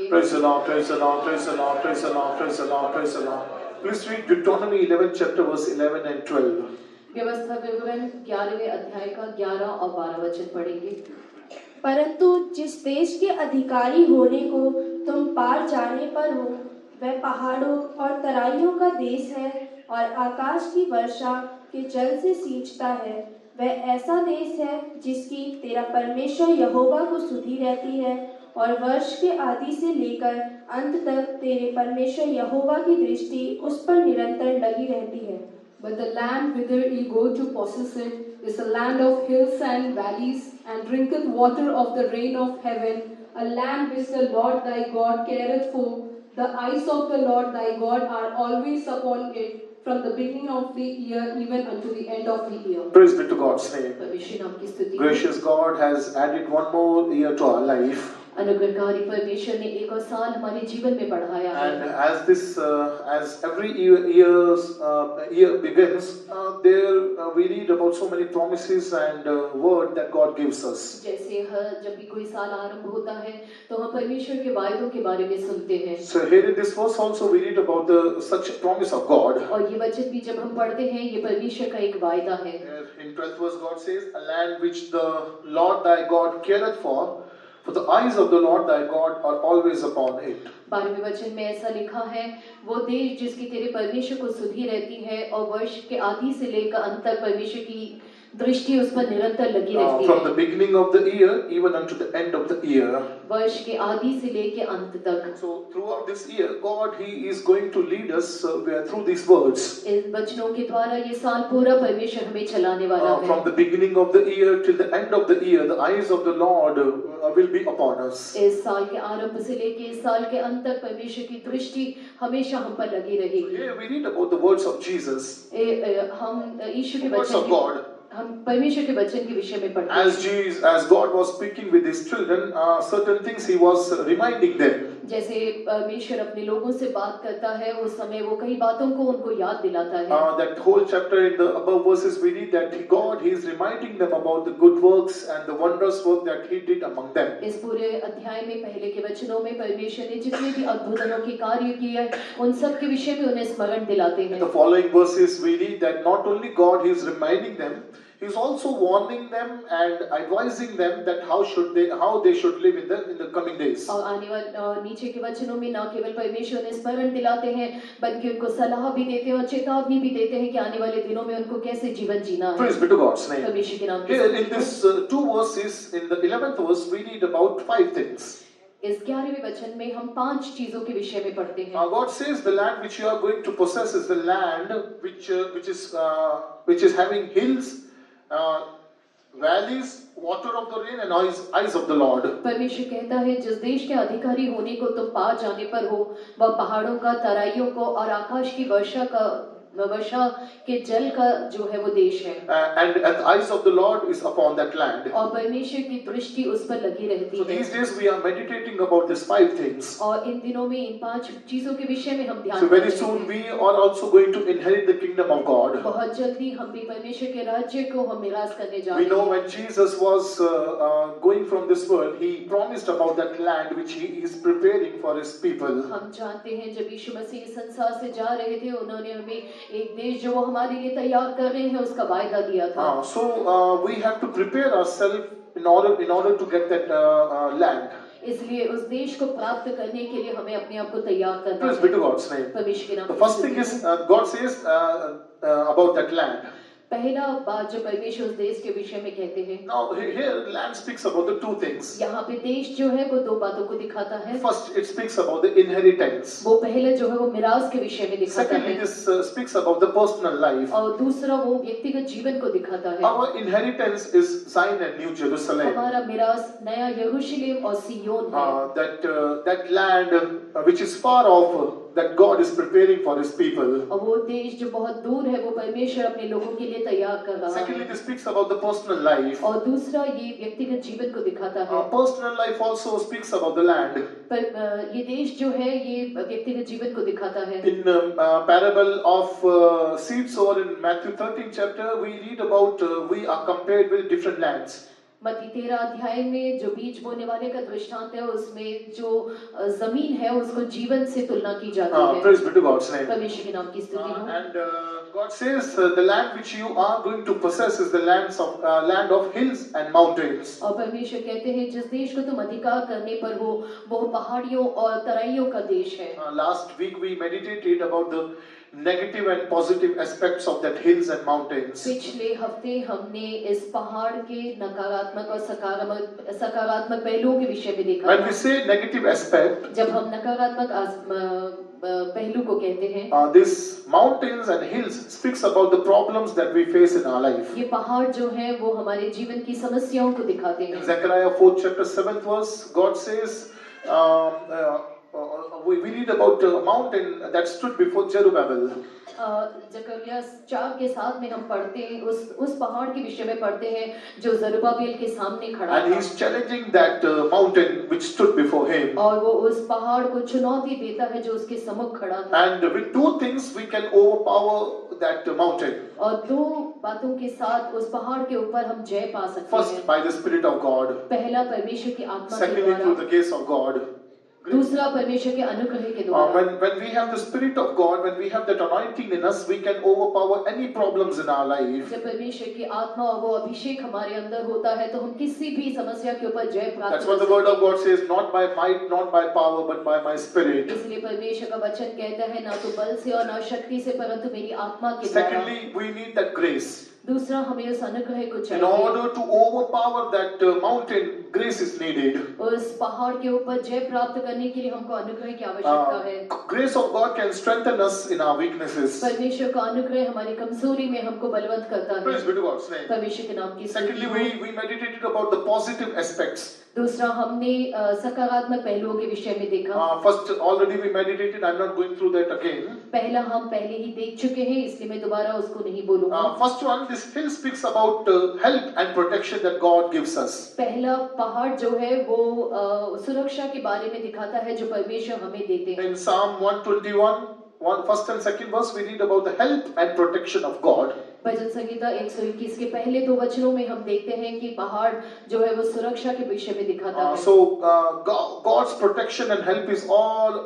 Praise the Lord, praise the Lord, praise the Lord, praise the Lord, praise the Lord, praise the Lord. Please read Deuteronomy 11 chapter verse 11 and 12. व्यवस्था विवरण 11वें अध्याय का 11 और 12 वचन पढ़ेंगे। परंतु जिस देश के अधिकारी होने को तुम पार जाने पर हो, वह पहाड़ों और तराइयों का देश है और आकाश की वर्षा के जल से सींचता है। वह ऐसा देश है जिसकी तेरा परमेश्वर यहोवा को सुधि रहती है और वर्ष के आदि से लेकर अंत तक तेरे परमेश्वर यहोवा की दृष्टि उस पर निरंतर लगी रहती है। But the land whither ye go to possess it is a land of hills and valleys, and drinketh water of the rain of heaven, a land which the Lord thy God careth for. The eyes of the Lord thy God are always upon it, from the beginning of the year even unto the end of the year. Praise be to God's name. परमेश्वर नाम की स्तुति। Gracious God has added one more year to our life. अनुग्रहकारी परमेश्वर ने एक और साल हमारे जीवन में बढ़ाया है। And as every year begins, there we read about so many promises and word that God gives us. जैसे जब भी कोई साल आरंभ होता है, तो हम परमेश्वर के वायदों के बारे में सुनते हैं। So here in this verse also we read about such promise of God. और ये वचन भी जब हम पढ़ते हैं, ये परमेश्वर का एक वायदा है। In 12th verse God says, "A land which the Lord thy God careth for the eyes of the Lord thy God are always upon it." 12वें वचन में ऐसा लिखा है, वो देश जिसकी तेरे परमेश्वर को सुधि रहती है और वर्ष के आदि से लेकर अंत तक परमेश्वर की दृष्टि उस पर निरंतर लगी रहती है। From the beginning of the year even unto the end of the year. वर्ष के आदि से लेकर अंत तक। So throughout this year, God He is going to lead us through these words. इस वचनों के द्वारा ये साल पूरा परमेश्वर हमें चलाने वाला है। From the beginning of the year till the end of the year, the eyes of the Lord will be upon us. इस साल के आरंभ से लेकर इस साल के अंत तक परमेश्वर की दृष्टि हमेशा हम पर लगी रहेगी। Here we read about the words of Jesus. हम ईश्वर के Words of वचन God. हम परमेश्वर के वचन के विषय में पढ़ते हैं। As God was speaking with His children, certain things He was reminding them. जैसे परमेश्वर अपने लोगों से बात करता है, उस समय वो कई बातों को उनको याद दिलाता है। That whole chapter in the above verses we read that God He is reminding them about the good works and the wondrous work that He did among them. इस पूरे अध्याय में पहले के वचनों में परमेश्वर ने जितने भी अद्भुत अनोखे कार्य किए, उन सब के विषय में उन्हें स्मरण दिलाते हैं। In the following verses we read that not only God He is reminding them, He is also warning them and advising them that how they should live in the coming days. और आने वाले नीचे के वचनों में न केवल परमेश्वर ने स्मरण दिलाते हैं, बल्कि उनको सलाह भी देते हैं और चेतावनी भी देते हैं कि आने वाले दिनों में उनको कैसे जीवन जीना है। Praise be to God's name. परमेश्वर के नाम Here in this two verses, in the 11th verse, we read about 5 things. इस 11वें वचन में हम 5 चीजों के विषय में पढ़ते हैं। God says the land which you are going to possess is the land which is having hills, valleys, water of the rain and eyes of the Lord. परमेश्वर कहता है जिस देश के अधिकारी होने को तुम पार जाने पर हो, वह पहाड़ों का, तराइयों को और आकाश की वर्षा के जल का जो है वो देश है। And the eyes of the Lord is upon that land. और परमेश्वर की दृष्टि उस पर लगी रहती So है। these days we are meditating about these 5 things. और इन दिनों में इन 5 चीजों के विषय में हम ध्यान So very देते soon हैं। we are also going to inherit the kingdom of God. बहुत जल्दी हम भी परमेश्वर के राज्य को हम मिरास करने जा We रहे know हैं। when Jesus was going from this world, He promised about that land which He is preparing for His people. हम जानते हैं जब यीशु मसीह इस संसार से जा रहे थे, उन्होंने हमें एक देश जो वो हमारे लिए तैयार कर रहे हैं उसका वायदा दिया था। So we have to prepare ourselves in order to get that land. इसलिए उस देश को प्राप्त करने के लिए हमें अपने आप को तैयार करना Praise be to God's name. परमेश्वर के नाम The में first thing is God says about that land. पहला बात जो परमेश्वर उस देश के विषय में कहते हैं। Now here land speaks about the 2 things. यहाँ पे देश जो है वो 2 बातों को दिखाता है। First it speaks about the inheritance. वो पहले जो है वो मिरास के विषय में दिखाता Secondly है। this speaks about the personal life. और दूसरा वो व्यक्तिगत जीवन को दिखाता है। Our inheritance is Zion and New Jerusalem. हमारा मिरास नया यरूशलेम और सिय्योन है। That land which is far off, that God is preparing for His people. और वो देश जो बहुत दूर है वो परमेश्वर अपने लोगों के लिए तैयार कर रहा Secondly, है। this speaks about the personal life. और दूसरा ये व्यक्तिगत जीवन को दिखाता है। Personal life also speaks about the land. पर ये देश जो है ये व्यक्तिगत जीवन को दिखाता है। In parable of seed sower in Matthew 13 chapter, we read about we are compared with different lands. मत्ती 13 अध्याय में जो बीज बोने वाले का दृष्टांत है उसमें जो जमीन है उसको जीवन से तुलना की जाती है। Praise be to God's name. परमेश्वर के नाम की स्तुति हो। And God says the land which you are going to possess is the land of hills and mountains. और परमेश्वर कहते हैं जिस देश को तुम अधिकार करने पर हो वो पहाड़ियों और तराइयों का देश है। Last week we meditated about the negative and positive aspects of that hills and mountains. पिछले हफ्ते हमने इस पहाड़ के नकारात्मक और सकारात्मक पहलुओं के विषय में देखा। When we say negative aspect, जब हम नकारात्मक पहलू को कहते हैं, this mountains and hills speaks about the problems that we face in our life. ये पहाड़ जो है वो हमारे जीवन की समस्याओं को दिखाते In हैं। Zechariah 4 chapter 7th verse, God says, we read about a mountain that stood before Zerubbabel. जकरिया 4 के 7 में हम पढ़ते हैं उस पहाड़ के विषय में पढ़ते हैं जो जरुब्बाबेल के सामने खड़ा And था। he's challenging that mountain which stood before him. और वो उस पहाड़ को चुनौती देता है जो उसके सम्मुख खड़ा था। And with two things we can overpower that mountain. और दो बातों के साथ उस पहाड़ के ऊपर हम जय पा सकते First, हैं। by the Spirit of God. पहला परमेश्वर की आत्मा के Secondly, through द्वारा, the grace of God. दूसरा परमेश्वर के अनुग्रह के द्वारा। When we have the Spirit of God, when we have that anointing in us, we can overpower any problems in our life. जब परमेश्वर की आत्मा और वो अभिषेक हमारे अंदर होता है तो हम किसी भी समस्या के ऊपर जय प्राप्त That's कर what the सकते word of हैं। God says, not by might, not by power, but by my Spirit. इसलिए परमेश्वर का वचन कहता है ना तो बल से और ना शक्ति से परंतु मेरी आत्मा के द्वारा। Secondly, we need that grace. दूसरा हमें उस अनुग्रह को In चाहिए। order to overpower that mountain, grace is needed. उस पहाड़ के ऊपर जय प्राप्त करने के लिए हमको अनुग्रह की आवश्यकता है। Grace of God can strengthen us in our weaknesses. परमेश्वर का अनुग्रह हमारी कमजोरी में हमको बलवंत करता Praise है। be to God's name. परमेश्वर के नाम की Secondly, स्तुति हो। we meditated about the positive aspects. दूसरा हमने सकारात्मक पहलुओं के विषय में देखा। First, already we meditated. I'm not going through that again. पहला हम पहले ही देख चुके हैं इसलिए मैं दोबारा उसको नहीं बोलूंगा। First one, this hill speaks about help and protection that God gives us. पहला पहाड़ जो है वो सुरक्षा के बारे में दिखाता है जो परमेश्वर हमें देते हैं। In Psalm 121, first and second verse, we read about the help and protection of God. भजन संहिता 121 के पहले 2 वचनों में हम देखते हैं कि पहाड़ जो है वो सुरक्षा के विषय में दिखाता है। So God's protection and help is all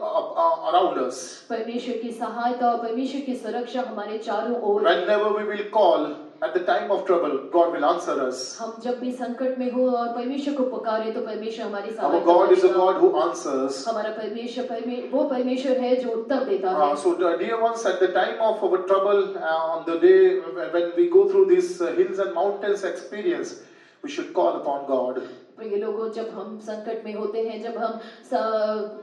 around us. परमेश्वर की सहायता और परमेश्वर की सुरक्षा हमारे चारों ओर। Whenever we will call at the time of trouble, God will answer us. हम जब भी संकट में हो और परमेश्वर को पुकारे तो परमेश्वर हमारी Our सहायता God is a करेगा। God who answers. हमारा परमेश्वर वो परमेश्वर है जो उत्तर देता है। So dear ones, at the time of our trouble, on the day when we go through these hills and mountains experience, we should call upon God. प्रिय लोगों, जब हम संकट में होते हैं, जब हम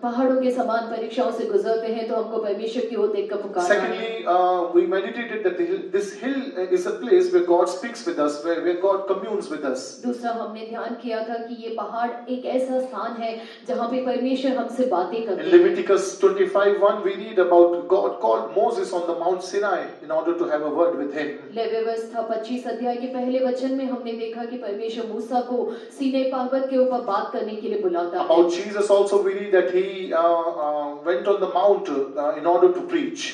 पहाड़ों के समान परीक्षाओं से गुजरते हैं तो हमको परमेश्वर की ओर देखकर पुकारना है। Secondly, we meditated that this hill is a place where God speaks with us, where God communes with us. दूसरा हमने ध्यान किया था कि ये पहाड़ एक ऐसा स्थान है जहाँ पे परमेश्वर हमसे बातें करते In हैं। Leviticus 25:1, we read about God called Moses on the Mount Sinai in order to have a word with him. लेवी व्यवस्था 25 अध्याय के पहले वचन में हमने देखा कि परमेश्वर मूसा को सीनै पर्वत के ऊपर बात करने के लिए बुलाता है। About Jesus also we read that he went on the mount in order to preach.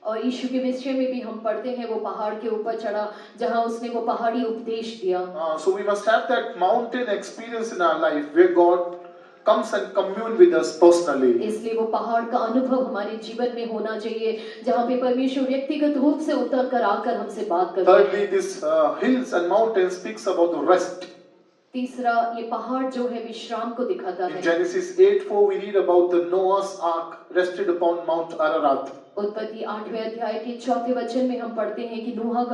और यीशु के विषय में भी हम पढ़ते हैं वो पहाड़ के ऊपर चढ़ा जहाँ उसने वो पहाड़ी उपदेश दिया। So we must have that mountain experience in our life where God comes and commune with us personally. इसलिए वो पहाड़ का अनुभव हमारे जीवन में होना चाहिए जहाँ पे परमेश्वर व्यक्तिगत रूप से उतर कर आकर हमसे बात करता है। Thirdly, this hills and mountains speaks about the rest. तीसरा, ये पहाड़ जो है विश्राम को दिखाता In है। Genesis 8:4 we read about the Noah's ark rested upon Mount Ararat. उत्पत्ति 8वें अध्याय के 4थे वचन में हम पढ़ते हैं कि नूह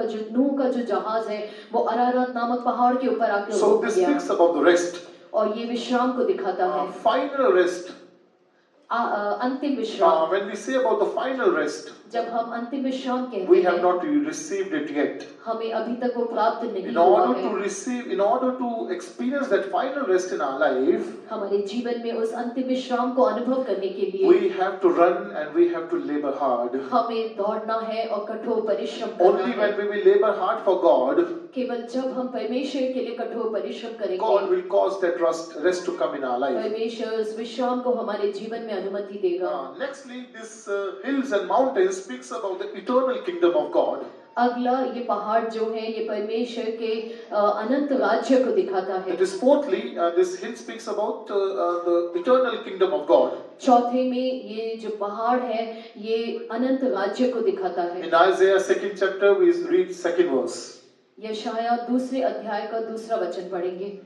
का जो जहाज है वो अरारत नामक पहाड़ के ऊपर आकर So रुक this गया speaks about the rest. और ये विश्राम को दिखाता है। Final rest. अंतिम विश्राम। When we say about the final rest, जब हम अंतिम विश्राम कहते we have हैं not received it yet. हमें अभी तक वो प्राप्त नहीं In हुआ order to है। receive, in order to experience that final rest in our life, हमारे जीवन में उस अंतिम विश्राम को अनुभव करने के लिए we have to run and we have to labor hard. हमें दौड़ना है और कठोर परिश्रम करना Only है। when we will labor hard for God, केवल जब हम परमेश्वर के लिए कठोर परिश्रम God करेंगे will cause that rest to come in our life. परमेश्वर उस विश्राम को हमारे जीवन में अनुमति देगा। Nextly, this hills and mountains speaks about the eternal kingdom of God. अगला ये पहाड़ जो है ये परमेश्वर के अनंत राज्य को दिखाता है। It is fourthly, this hint speaks about the eternal kingdom of God. चौथे में ये जो पहाड़ है ये अनंत राज्य को दिखाता है। In Isaiah 2nd chapter, we read 2nd verse. यशायाह दूसरे अध्याय का दूसरा वचन पढ़ेंगे।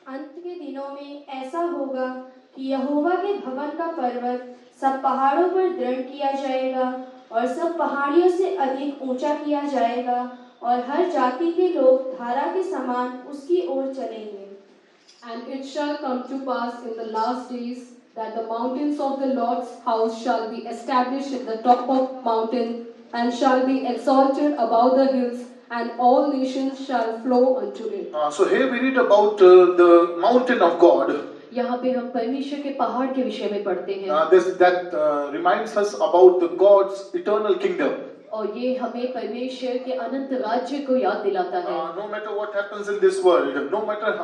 अंत के दिनों में ऐसा होगा कि यहोवा के भवन का पर्वत सब पहाड़ों पर दृढ़ किया जाएगा और सब पहाड़ियों से अधिक ऊंचा किया जाएगा और हर जाति के लोग धारा के समान उसकी ओर चलेंगे। And it shall come to pass in the last days that the mountains of the Lord's house shall be established in the top of the mountain, and shall be exalted above the hills, and all nations shall flow unto it. So here we read about the mountain of God. यहाँ पे हम परमेश्वर के पहाड़ के विषय में पढ़ते हैं। That reminds us about the God's eternal kingdom. और ये हमें परमेश्वर के अनंत राज्य को याद दिलाता है। No matter what happens in this world, no matter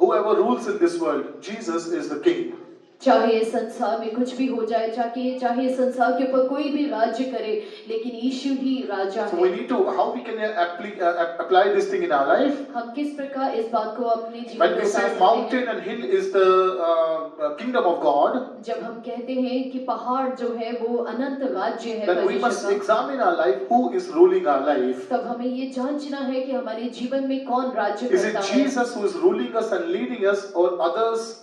whoever rules in this world, Jesus is the king. चाहे संसार में कुछ भी हो जाए, चाहे संसार के ऊपर कोई भी राज्य करे, लेकिन यीशु ही राजा So है। we need to, how we can apply this thing in our life? हम किस प्रकार इस बात को अपने जीवन When में we उतार say सकते mountain हैं? and hill is the kingdom of God, जब हम कहते हैं कि पहाड़ जो है वो अनंत राज्य है then we must परमेश्वर का, examine our life, who is ruling our life. तब हमें ये जांचना है कि हमारे जीवन में कौन राज्य Is it करता है। Jesus who is ruling us and leading us, or others,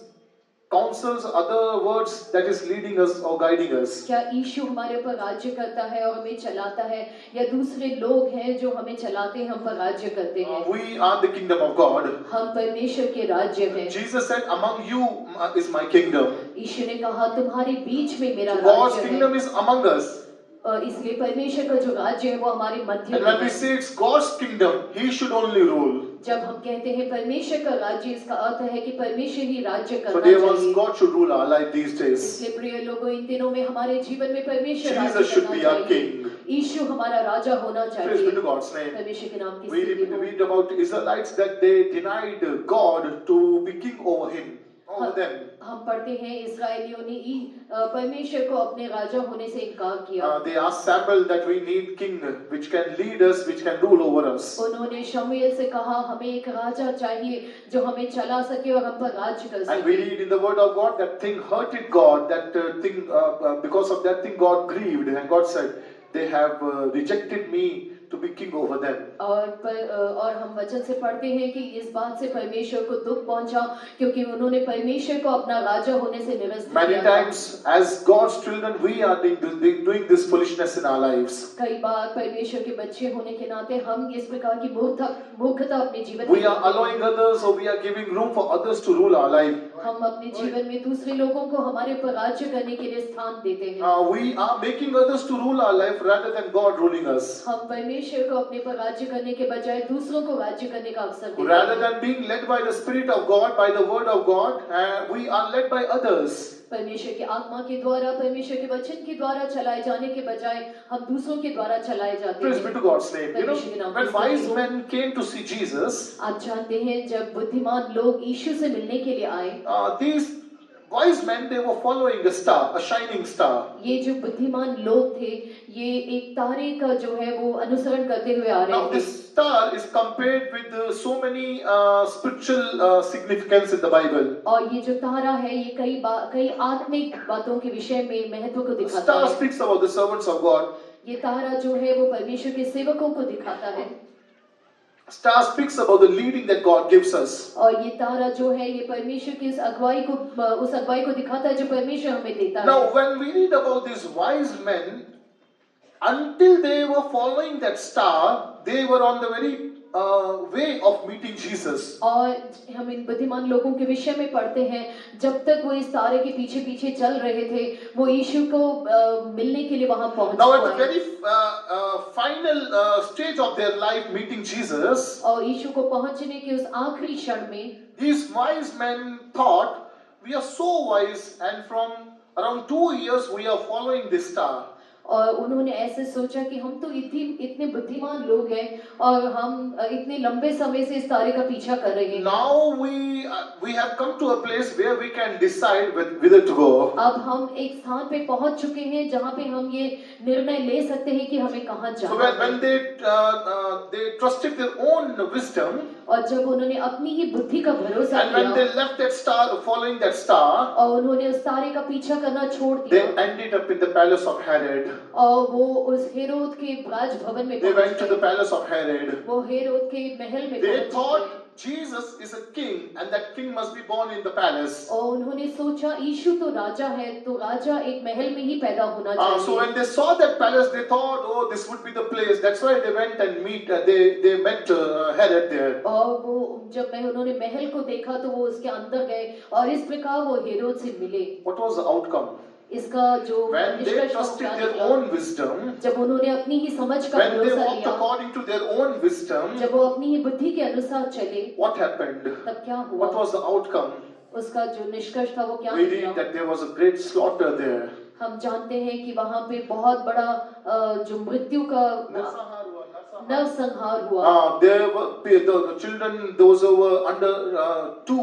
counsels, other words that is leading us or guiding us? क्या यीशु हमारे ऊपर राज्य करता है और हमें चलाता है, या दूसरे लोग हैं जो हमें चलाते हैं, हम पर राज्य करते हैं? We are the kingdom of God. हम परमेश्वर के राज्य हैं। Jesus said, among you is my kingdom. यीशु ने कहा तुम्हारे बीच में मेरा God's राज्य है। kingdom is among us. और इसलिए परमेश्वर का जो राज्य है वो हमारे मध्य And में when we है। say it's God's kingdom, He should only rule. जब हम कहते हैं परमेश्वर का राज्य, इसका अर्थ है कि परमेश्वर ही राज्य So करना dear ones, चाहिए। God should rule our life these days. इसलिए प्रिय लोगों, इन दिनों में हमारे जीवन में परमेश्वर राज्य Jesus should करना be our चाहिए। king. यीशु हमारा राजा होना Praise be चाहिए। to God's name. परमेश्वर के नाम की We स्तुति हो। read about Israelites that they denied God to be king over him, over them. हम पढ़ते हैं इस्राएलियों ने परमेश्वर को अपने राजा होने से इनकार किया। They asked Samuel that we need king which can lead us, which can rule over us. उन्होंने शमूएल से कहा हमें एक राजा चाहिए जो हमें चला सके और हम पर राज्य कर And we सके। read in the word of God that thing hurted God, that thing, because of that thing God grieved, and God said, they have rejected me to be king over them. और हम वचन से पढ़ते हैं कि इस बात से परमेश्वर को दुख पहुंचा क्योंकि उन्होंने परमेश्वर को अपना राजा होने से निरस्त Many किया। times, as God's children, we are doing this foolishness in our lives. कई बार परमेश्वर के बच्चे होने के नाते हम इस प्रकार की मूर्खता अपने जीवन We are allowing others, or we are giving room for others to rule our life. हम अपने जीवन में दूसरे लोगों को हमारे ऊपर राज्य करने के लिए स्थान देते हैं। We are making others to rule our life rather than God ruling us. हम परमेश्वर को अपने पर राज्य करने के बजाय दूसरों को राज्य करने का अवसर देते Rather हैं। than being led by the Spirit of God, by the Word of God, we are led by others. परमेश्वर की आत्मा के द्वारा, परमेश्वर के वचन के द्वारा चलाए जाने के बजाय हम दूसरों के द्वारा चलाए जाते Praise हैं। be to God's name. You know, when wise men came to see Jesus, आप जानते हैं जब बुद्धिमान लोग यीशु से मिलने के लिए आए, these wise men, they were following a star, a shining star. ये जो बुद्धिमान लोग थे ये एक तारे का जो है वो अनुसरण करते हुए आ Now रहे this थे। star is compared with so many spiritual significance in the Bible. और ये जो तारा है ये कई आत्मिक बातों के विषय में महत्व को The दिखाता star है। speaks about the servants of God. ये तारा जो है वो परमेश्वर के सेवकों को दिखाता है। Star speaks about the leading that God gives us. और ये तारा जो है ये परमेश्वर की उस अगुवाई को दिखाता है जो परमेश्वर हमें देता है। Now when we read about these wise men, until they were following that star, they were on the very way of meeting Jesus. और हम इन बुद्धिमान लोगों के विषय में पढ़ते हैं जब तक वो इस तारे के पीछे पीछे चल रहे थे वो यीशु को मिलने के लिए वहां पहुंच Now at the गए। very final stage of their life meeting Jesus, और यीशु को पहुंचने के उस आखिरी क्षण में these wise men thought, we are so wise, and from around 2 years we are following this star. और उन्होंने ऐसे सोचा कि हम तो इतने बुद्धिमान लोग हैं और हम इतने लंबे समय से इस तारे का पीछा कर रहे हैं। Now we have come to a place where we can decide whither to go. अब हम एक स्थान पे पहुंच चुके हैं जहां पे हम ये निर्णय ले सकते हैं कि हमें कहां So जाना है। when they trusted their own wisdom, और जब उन्होंने अपनी ही बुद्धि का भरोसा and when they किया left that star, following that star, और उन्होंने उस तारे का पीछा करना छोड़ they दिया ended up in the palace of Herod. और वो उस हेरोद के राजभवन में They went पहुंच to the गए। palace of Herod. वो हेरोद के महल में They पहुंच thought गए Jesus is a king, and that king must be born in the palace. और उन्होंने सोचा यीशु तो राजा है तो राजा एक महल में ही पैदा होना So चाहिए। when they saw that palace, they thought, oh, this would be the place. That's why they went and they met Herod there. और वो जब उन्होंने महल को देखा तो वो उसके अंदर गए और इस प्रकार वो हेरोद से मिले। What was the outcome? इसका जो When they निष्कर्ष trusted क्या their निकला? own wisdom, जब उन्होंने अपनी ही समझ का when they भरोसा walked लिया, according to their own wisdom, जब वो अपनी ही बुद्धि के अनुसार चले, what happened? तब क्या हुआ? What was the outcome? उसका जो निष्कर्ष था वो क्या We निकला? read that there was a great slaughter there. हम जानते हैं कि वहां पे बहुत बड़ा जो मृत्यु का नरसंहार हुआ। There were the children, those who were under 2,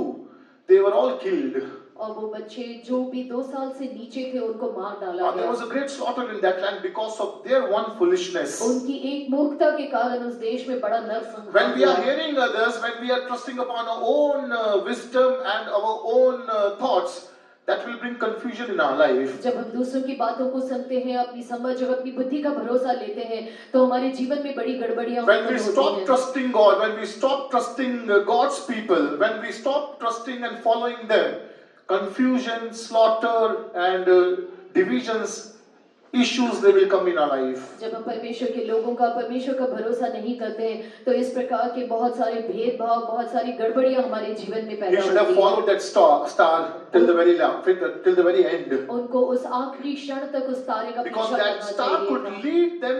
they were all killed. और वो बच्चे जो भी 2 साल से नीचे थे उनको मार डाला There गया। was a great slaughter in that land because of their one foolishness. उनकी एक मूर्खता के कारण उस देश में बड़ा नरसंहार When we are हुआ। hearing others, when we are trusting upon our own wisdom and our own thoughts, that will bring confusion in our life. जब हम दूसरों की बातों को सुनते हैं, अपनी समझ और अपनी बुद्धि का भरोसा लेते हैं, तो हमारे जीवन में बड़ी गड़बड़ियां When we उत्पन्न stop होती हैं। trusting God, when we stop trusting God's people, when we stop trusting and following them, confusion, slaughter, and divisions, issues, they will come in our life. जब हम परमेश्वर के लोगों का परमेश्वर का भरोसा नहीं करते हैं, तो इस प्रकार के बहुत सारे भेदभाव, बहुत सारी गड़बड़ियां हमारे जीवन में You पैदा should have होती हैं। followed that star till the very end. उनको उस आखिरी क्षण तक उस तारे का Because पीछा that करना star could चाहिए था। lead them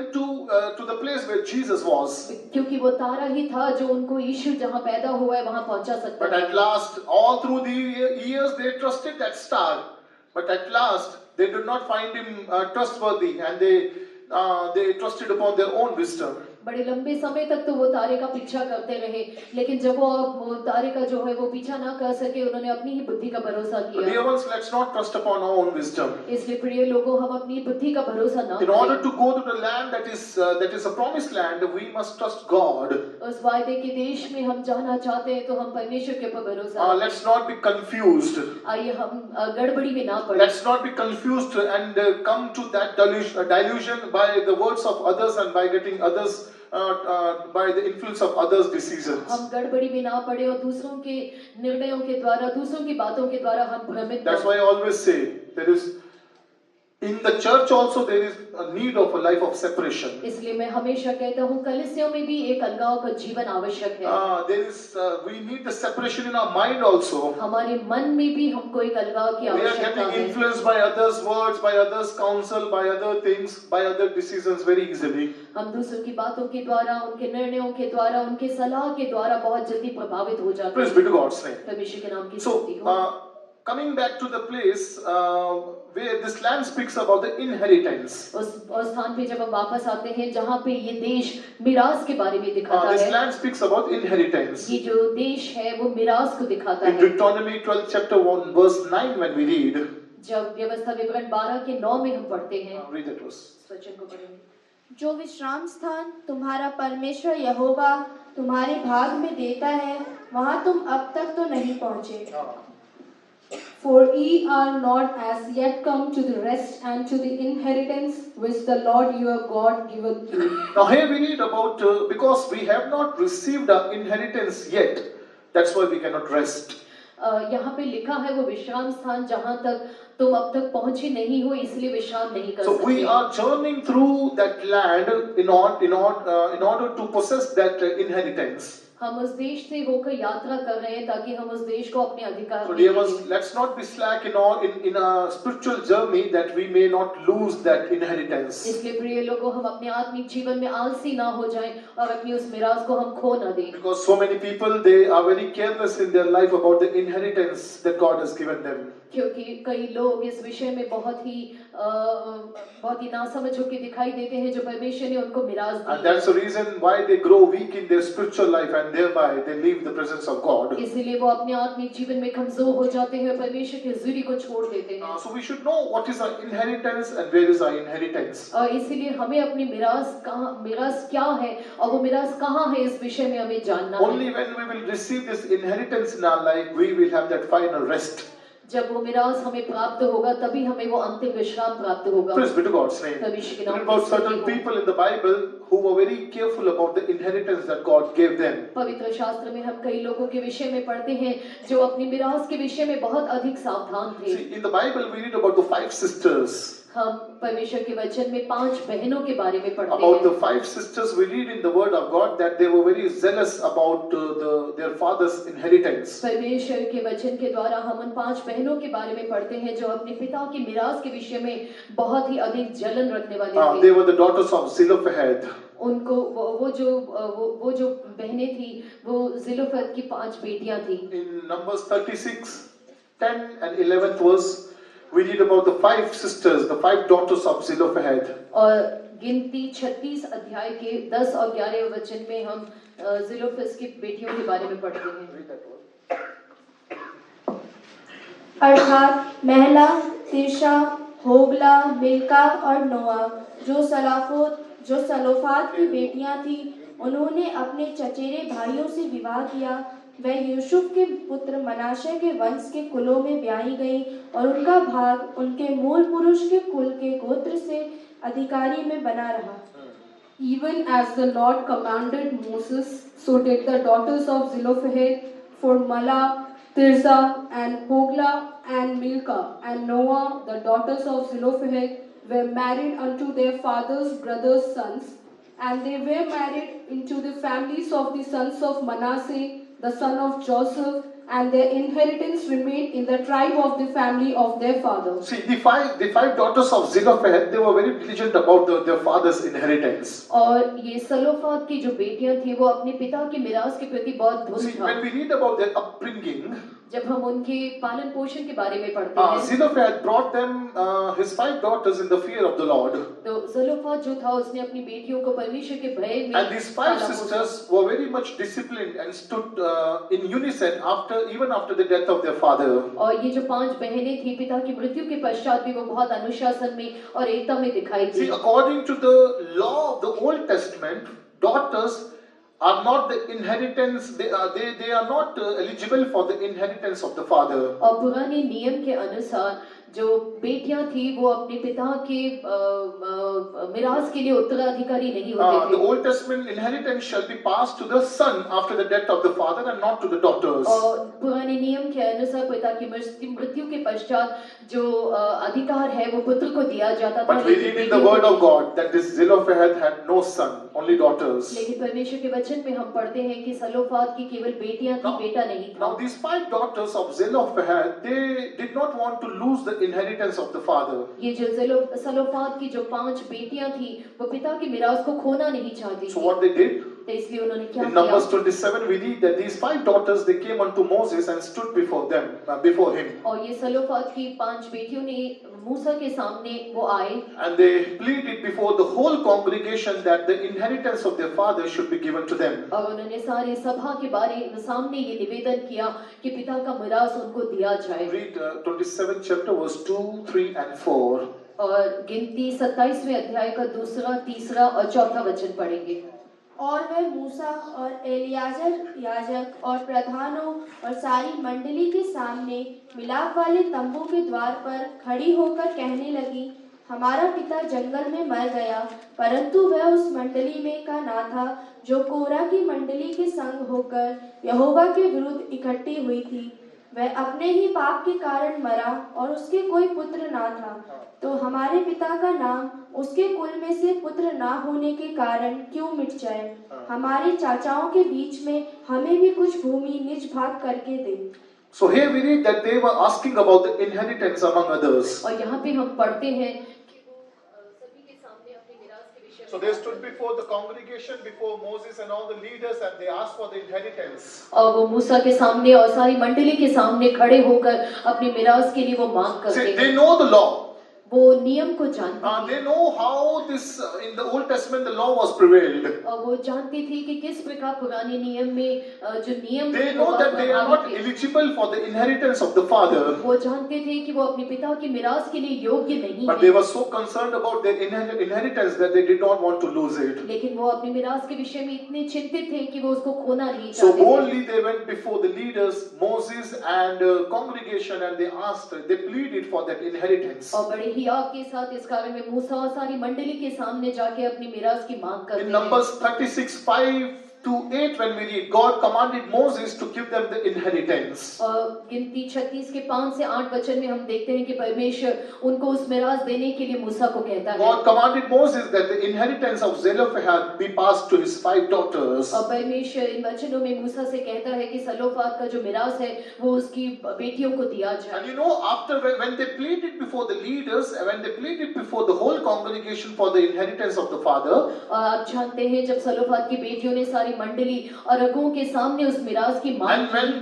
to the place where Jesus was. क्योंकि वो तारा ही था जो उनको यीशु जहाँ पैदा हुआ है वहाँ पहुँचा सकता But था। at last, all through the years, they trusted that star. But at last, they did not find him trustworthy, and they trusted upon their own wisdom. बड़े लंबे समय तक तो वो तारे का पीछा करते रहे, लेकिन जब वो तारे का जो है वो पीछा ना कर सके, उन्होंने अपनी ही बुद्धि का भरोसा So dear किया। ones, let's not trust upon our own wisdom. इसलिए प्रिय लोगों, हम अपनी बुद्धि का भरोसा ना In order करें। to go to the land that is a promised land, we must trust God. उस वायदे के देश में हम जाना चाहते हैं, तो हम परमेश्वर के ऊपर भरोसा रखें। Let's not be confused. आइए हम गड़बड़ी में ना पड़े। Let's not be confused and come to that delusion by the words of others and by getting others by the influence of others' decisions. हम गड़बड़ी में ना पड़े और दूसरों के निर्णयों के द्वारा, दूसरों की बातों के द्वारा हम भ्रमित That's न why I always say there is in the church also there is a need of a life of separation. इसलिए मैं हमेशा कहता हूँ कलीसियों में भी एक अलगाव का जीवन आवश्यक है। We need the separation in our mind also. हमारे मन में भी हमको एक अलगाव की We are आवश्यकता getting है। influenced by others' words, by others' counsel, by other things, by other decisions very easily. हम दूसरों की बातों के द्वारा, उनके निर्णयों के द्वारा, उनके सलाह के द्वारा बहुत जल्दी प्रभावित हो जाते Praise हैं। be to God's name. परमेश्वर के नाम की So, स्तुति हो। coming back to the place where this land speaks about the inheritance. उस स्थान पे जब हम वापस आते हैं जहाँ पे ये देश मिरास के बारे में दिखाता This है। land speaks about inheritance. ये जो देश है वो मिरास को दिखाता In है। Deuteronomy 12 chapter 1 verse 9 when we read, जब व्यवस्था विवरण 12 के 9 में हम पढ़ते हैं, read that verse. इस वचन को पढ़ेंगे। जो विश्राम स्थान तुम्हारा परमेश्वर यहोवा तुम्हारे भाग में देता है, वहाँ तुम अब तक तो नहीं पहुँचे। For ye are not as yet come to the rest and to the inheritance which the Lord your God giveth you. Now here we read about because we have not received our inheritance yet, that's why we cannot rest. यहाँ पे लिखा है वो विश्राम स्थान जहाँ तक तुम अब तक पहुंचे नहीं हो, इसलिए विश्राम नहीं कर So सकते। we are journeying through that land in order to possess that inheritance. हम उस देश से होकर यात्रा कर रहे हैं ताकि हम उस देश को अपने अधिकार So में dear ले ones, लें। let's not be slack in a spiritual journey that we may not lose that inheritance. इसलिए प्रिय लोगों, हम अपने आत्मिक जीवन में आलसी ना हो जाएं और अपनी उस मिरास को हम खो ना दें। Because so many people, they are very careless in their life about the inheritance that God has given them. क्योंकि कई लोग इस विषय में बहुत ही नासमझ होकर दिखाई देते हैं जो परमेश्वर ने उनको मिरास दी And that's the reason why they grow weak in their spiritual life and thereby they leave the presence of God. इसीलिए वो अपने आत्मिक जीवन में कमजोर हो जाते हैं और परमेश्वर की हजूरी को छोड़ देते हैं So we should know what is our inheritance and where is our inheritance. और इसीलिए हमें अपनी मिरास क्या है और वो मिरास कहाँ है इस विषय में हमें जानना है Only when we will receive this inheritance in our life, we will have that final rest. जब वो मिरास हमें प्राप्त होगा तभी हमें वो अंतिम विश्राम प्राप्त होगा Praise be to God's name. परमेश्वर के There नाम are about की certain स्तुति हो। people in the Bible who were very careful about the inheritance that God gave them. पवित्र शास्त्र में हम कई लोगों के विषय में पढ़ते हैं जो अपनी मिरास के विषय में बहुत अधिक सावधान थे See, in the Bible we read about the 5 sisters. हम परमेश्वर के वचन में 5 बहनों के बारे में पढ़ते About the हैं 5 sisters, we read in the Word of God that they were very zealous about their father's inheritance. परमेश्वर के वचन के द्वारा हम उन 5 बहनों के बारे में पढ़ते हैं जो अपने पिता की मिरास के विषय में बहुत ही अधिक जलन रखने वाले थे They were the daughters of Zelophehad. उनको वो जो बहनें थी वो जिलोफत की 5 बेटियां थी In Numbers 36, 10 and 11th verse, we read about the 5 sisters, the 5 daughters of Zelophehad. और गिनती 36 अध्याय के 10 और 11 वचन में हम जिलोफस की बेटियों के बारे में पढ़ते हैं अर्थात महला, तिर्शा, होगला, मिल्का और नोआ जो सलोफाद की बेटियां थी, उन्होंने अपने चचेरे भाइयों से विवाह किया। वह यूसुफ के पुत्र मनाशे के वंश के कुलों में ब्याही गई और उनका भाग उनके मूल पुरुष के कुल के गोत्र से अधिकारी में बना रहा। Even as the Lord commanded Moses, so did the daughters of Zelophehad, for Mala, Tirza, and Hogla, and Milcah, and Noah, the daughters of Zelophehad, were married unto their father's brothers' sons, and they were married into the families of the sons of Manasseh, the son of Joseph, and their inheritance remained in the tribe of the family of their father. See, the five daughters of Zelophehad, they were very diligent about their father's inheritance. और ये सलोफाद की जो बेटियां थी वो अपने पिता की मिरास के प्रति बहुत धुन See, था when we read about their upbringing, जब हम उनके पालन पोषण के बारे में पढ़ते हैं Zelophehad brought them his 5 daughters in the fear of the Lord. तो सलोफाद जो था उसने अपनी बेटियों को परमेश्वर के भय में And these 5 पाला पोसा। sisters were very much disciplined and stood in unison even after the death of their father. और ये जो 5 बहनें थी पिता की मृत्यु के पश्चात भी वो बहुत अनुशासन में और एकता में दिखाई दी See, according to the law of the Old Testament, daughters are not the inheritance, they are not eligible for the inheritance of the father. और पुराने नियम के अनुसार जो बेटियां थी वो अपने पिता के मिरास के लिए उत्तराधिकारी नहीं होते The थे Old Testament inheritance shall be passed to the son after the death of the father and not to the daughters. और पुराने नियम के अनुसार पिता की मृत्यु के पश्चात जो अधिकार है वो पुत्र को दिया जाता था But we read in the word of God that this Zelophehad had no son, only daughters. लेकिन परमेश्वर के वचन में हम पढ़ते हैं कि सलोफाद की केवल बेटियां थी बेटा नहीं था Now these 5 daughters of Zelophehad, they did not want to lose the inheritance of the father. ये जो सलोफाद की जो 5 बेटियां थी वो पिता की मिरास को खोना नहीं चाहती So थी what they did? तो इसलिए उन्होंने क्या In Numbers किया 27 we read that these 5 daughters they came unto Moses and stood before him. और ये सलोफाद की 5 बेटियों ने मूसा के सामने वो आए And they pleaded before the whole congregation that the inheritance of their father should be given to them. और उन्होंने सारी सभा के सामने ये निवेदन किया कि पिता का मिरास उनको दिया जाए Read 27th chapter verse 2, 3 and 4. और गिनती 27वें अध्याय का 2, 3 और 4 वचन पढ़ेंगे और वह मूसा और एलियाजर याजक और प्रधानों और सारी मंडली के सामने मिलाप वाले तंबू के द्वार पर खड़ी होकर कहने लगी, हमारा पिता जंगल में मर गया, परंतु वह उस मंडली में का ना था जो कोरा की मंडली के संग होकर यहोवा के विरुद्ध इकट्ठी हुई थी। वह अपने ही पाप के कारण मरा और उसके कोई पुत्र ना था, तो हमारे पिता का नाम उसके कुल में से पुत्र ना होने के कारण क्यों मिट जाए? हमारे चाचाओं के बीच में हमें भी कुछ भूमि निज भाग करके दे। So here we read that they were asking about the inheritance among others. और यहाँ पे हम पढ़ते हैं कि वो सभी के सामने अपने मिरास के विषय So they stood before the congregation, before Moses and all the leaders, and they asked for the inheritance. और वो मूसा के सामने और सारी मंडली के सामने खड़े होकर अपने मिरास के लिए वो मांग करते See, हैं। they know the law. वो नियम को जानते हैं। They know how this in the Old Testament the law was prevailed. और वो जानती थी कि किस प्रकार पुराने नियम में जो नियम They know that they are not eligible for the inheritance of the father. वो जानते थे कि वो अपने पिता की मिरास के लिए योग्य नहीं But है। they were so concerned about their inheritance that they did not want to lose it. लेकिन वो अपनी मिरास के विषय में इतने चिंतित थे कि वो उसको खोना नहीं So चाहते थे। boldly they went before the leaders, Moses and congregation, and they asked, they pleaded for that inheritance. और बड़े ही आग के साथ इस कार्य में मूसा और सारी मंडली के सामने जाके अपनी मिरास की मांग करते In हैं। Numbers 36:5-8, when we read, God commanded Moses to give them the inheritance. और गिनती 36 के 5 से 8 वचन में हम देखते हैं कि परमेश्वर उनको उस मिरास देने के लिए मूसा को कहता है। God commanded Moses that the inheritance of Zelophehad be passed to his 5 daughters. और परमेश्वर इन वचनों में मूसा से कहता है कि सलोफाद का जो मिरास है वो उसकी बेटियों को दिया जाए। And you know, after when they pleaded before the leaders, when they pleaded before the whole congregation for the inheritance of the father, और आप जानते हैं जब सलोफाद की बेटियों ने सारी मंडली और अगुओं के सामने उस मिरास की मांग and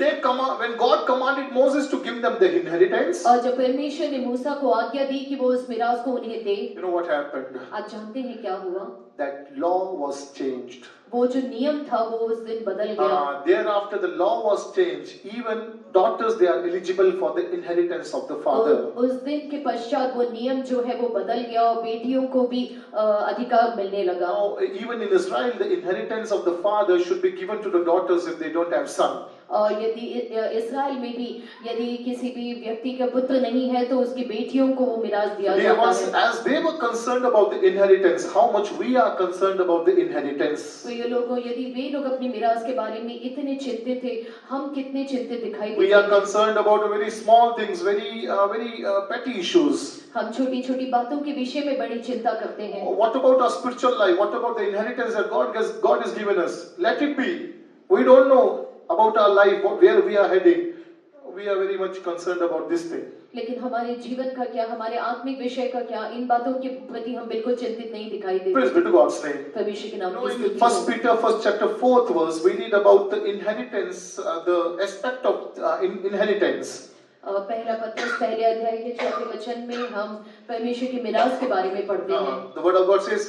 when God commanded Moses to give them the inheritance, और जब परमेश्वर ने मूसा को आज्ञा दी कि वो उस मिरास को उन्हें दे, you know what happened? आप जानते हैं क्या हुआ? That law was changed. वो जो नियम था वो उस दिन बदल गया। Thereafter the law was changed. Even daughters, they are eligible for the inheritance of the father. उस दिन के पश्चात वो नियम जो है वो बदल गया और बेटियों को भी अधिकार मिलने लगा। Now, even in Israel, the inheritance of the father should be given to the daughters if they don't have son. और यदि इस्राएल में भी यदि किसी भी व्यक्ति का पुत्र नहीं है तो उसकी बेटियों को वो मिरास दिया जाता है। As they were concerned about the inheritance, how much we are concerned about the inheritance. तो ये लोगों यदि वे लोग अपनी मिरास के बारे में इतने चिंतित थे, हम कितने चिंतित दिखाई देते We are concerned about very small things, very petty issues. हम छोटी छोटी बातों के विषय में बड़ी चिंता करते हैं। What about our spiritual life? What about the inheritance that God has given us? Let it be. We don't know about our life, where we are heading. We are very much concerned about this thing. लेकिन हमारे जीवन का क्या, हमारे आत्मिक विषय का क्या, इन बातों के प्रति हम बिल्कुल चिंतित नहीं दिखाई देते। Praise be to God's name. परमेश्वर के नाम की In स्तुति 1 हो। Peter 1st chapter 4th verse, we read about the inheritance, the aspect of inheritance. पहला पत्रस पहले अध्याय के 4 वचन में हम परमेश्वर की मिरास के बारे में पढ़ते हैं। The word of God says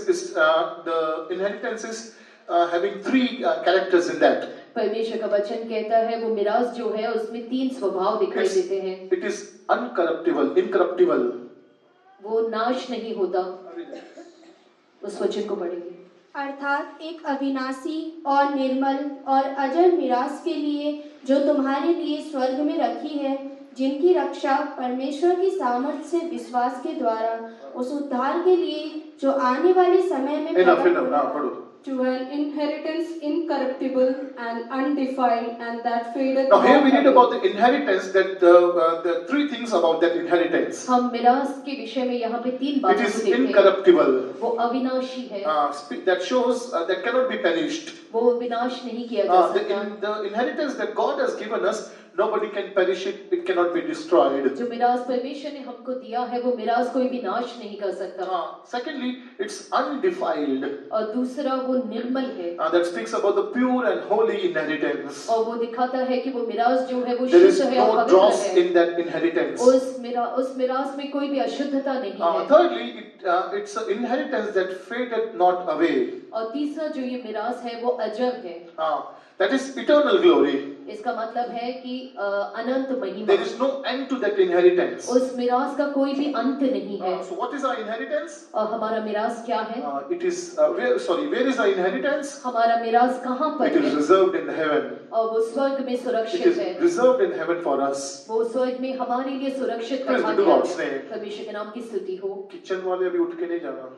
the inheritance is having 3 characters in that. परमेश्वर का वचन कहता है वो मिरास जो है उसमें 3 स्वभाव दिखाई देते हैं। It is incorruptible. वो नाश नहीं होता। उस वचन को पढ़ेंगे। अर्थात एक अविनाशी और निर्मल और अजर मिरास के लिए जो तुम्हारे लिए स्वर्ग में रखी है, जिनकी रक्षा परमेश्वर की सामर्थ्य से विश्वास के द्वारा उस उद्धार के लिए जो आने वाले समय में पढ़ो। To an inheritance incorruptible and undefiled and that fadeth Now here we not read away. about the inheritance, that the 3 things about that inheritance. हम मिरास के विषय में यहाँ पे 3 It बातों is को देखते हैं। incorruptible. वो अविनाशी है। That shows that cannot be perished. वो विनाश नहीं किया जा सकता। The inheritance that God has given us, nobody can perish it. It cannot be destroyed. जो मिरास परमेश्वर ने हमको दिया है वो मिरास कोई भी नाश नहीं कर सकता। Secondly, it's undefiled. और दूसरा वो निर्मल है। That speaks about the pure and holy inheritance. और वो दिखाता है कि वो मिरास जो है वो There is शुद्ध है और no पवित्र dross है। in that inheritance. उस मिरास में कोई भी अशुद्धता नहीं है। Thirdly, it's an inheritance that fadeth not away. और तीसरा जो ये मिरास है वो अजर है। That is eternal glory. इसका मतलब है कि अनंत महिमा। There is no end to that inheritance. उस मिरास का कोई भी अंत नहीं है। So what is our inheritance? और हमारा मिरास क्या है? It is where is our inheritance? हमारा मिरास कहाँ पर It is है? reserved in heaven. और वो स्वर्ग में It सुरक्षित is है। reserved in heaven for us. वो स्वर्ग में हमारे लिए सुरक्षित Praise रखा be to गया God's है। name. परमेश्वर के नाम की स्तुति हो। किचन वाले अभी उठ के नहीं जाना.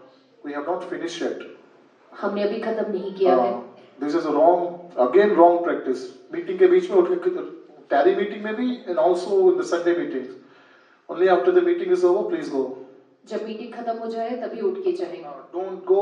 We have not finished yet. हमने अभी खत्म नहीं किया है। This is a wrong practice. Meeting के बीच में उठ के tarry meeting में भी and also in the Sunday meetings. Only after the meeting is over, please go. जब मीटिंग खत्म हो जाए तभी उठ के जाएं। Don't go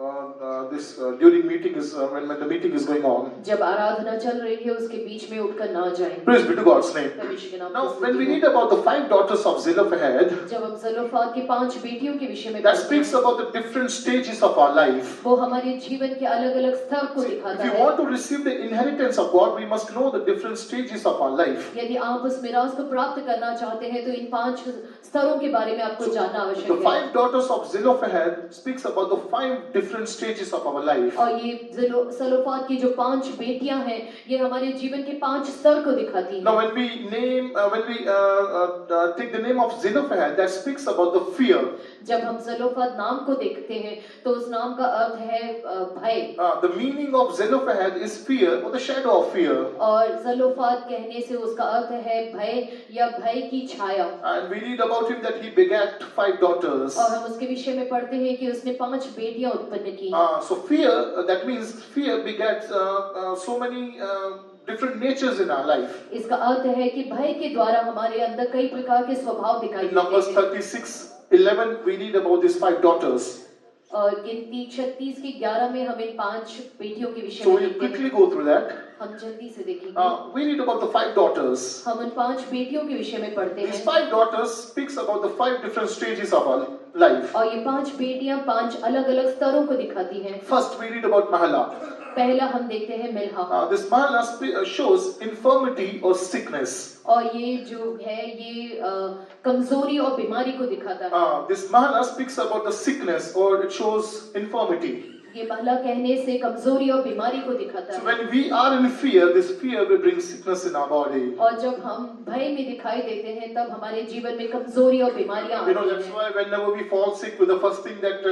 during meeting is when the meeting is going on. जब आराधना चल रही है उसके बीच में उठकर ना जाएं। Praise be to God's name. परमेश्वर के नाम Now, की when we स्तुति read about the 5 daughters of Zelophehad, हो। जब हम जलोफाद की 5 बेटियों के विषय में that पढ़ते speaks हैं, about the different stages of our life. वो हमारे जीवन के अलग-अलग स्तर को If दिखाता you है। want to receive the inheritance of God, we must know the different stages of our life. यदि आप उस मिरास को प्राप्त करना चाहते हैं तो इन 5 स्तरों के बारे में आपको जानना The आवश्यक है। 5 daughters of Zelophehad speaks about the 5 different stages of our life. और ये सलोफाद की जो 5 बेटियां हैं, ये हमारे जीवन के 5 स्तर को दिखाती हैं। Now, when we take the name of Zelophehad, that speaks about the fear. जब हम जलोफाद नाम को देखते हैं तो उस नाम का अर्थ है भय। The meaning of Zelophehad is fear or the shadow of fear. और जलोफाद कहने से उसका अर्थ है भय या भय की छाया। And we read about him that he begat 5 daughters. और हम उसके विषय में पढ़ते हैं कि उसने 5 बेटियां उत्पन्न की। So fear, that means fear begets so many different natures in our life. इसका अर्थ है कि भय के द्वारा हमारे अंदर कई प्रकार के स्वभाव दिखाई In Numbers देते हैं। 36:11, we read about these 5 daughters. और गिनती 36 की 11 में हम इन 5 बेटियों के विषय So में we'll देखते हैं। quickly go through that. हम जल्दी से देखेंगे। We read about the 5 daughters. हम उन 5 बेटियों के विषय में पढ़ते These हैं। 5 daughters speaks about the 5 different stages of our life. और ये 5 बेटियां 5 अलग-अलग स्तरों को दिखाती हैं। First, we read about Mahala. पहला हम देखते हैं मिल्हा। This Mahala shows infirmity or sickness. और ये जो है ये कमजोरी और बीमारी को दिखाता है। This Mahala speaks about the sickness or it shows infirmity. ये महिला कहने से कमजोरी और बीमारी को दिखाता So है। when we are in fear, this fear will bring sickness in our body. और जब हम भय में दिखाई देते हैं तब हमारे जीवन में कमजोरी और बीमारियां You know, आती that's हैं। why whenever we fall sick, the first thing that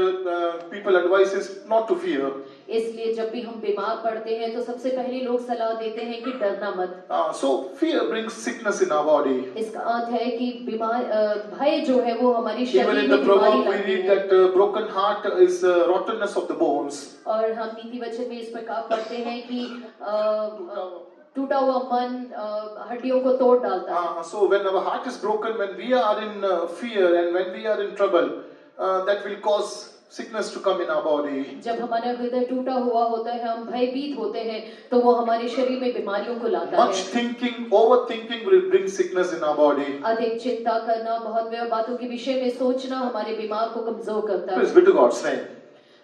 people advise is not to fear. इसलिए जब भी हम बीमार पड़ते हैं तो सबसे पहले लोग सलाह देते हैं कि डरना मत। So fear brings sickness in our body. इसका अर्थ है कि भय जो है वो हमारी Even शरीर in में the बीमारी proverb, we लाती read है। that broken heart is rottenness of the bones. और हम नीति वचन में इस प्रकार पढ़ते हैं कि टूटा हुआ मन हड्डियों को तोड़ डालता है। So when our heart is broken, when we are in fear and when we are in trouble, that will cause sickness to come in our body. जब हमारा हृदय टूटा हुआ होता है, हम भयभीत होते हैं, तो वो हमारे शरीर में बीमारियों को लाता Much है। thinking, overthinking will bring sickness in our body. अधिक चिंता करना, बहुत बातों के विषय में सोचना हमारे बीमार को कमजोर करता Praise है। be to God's name.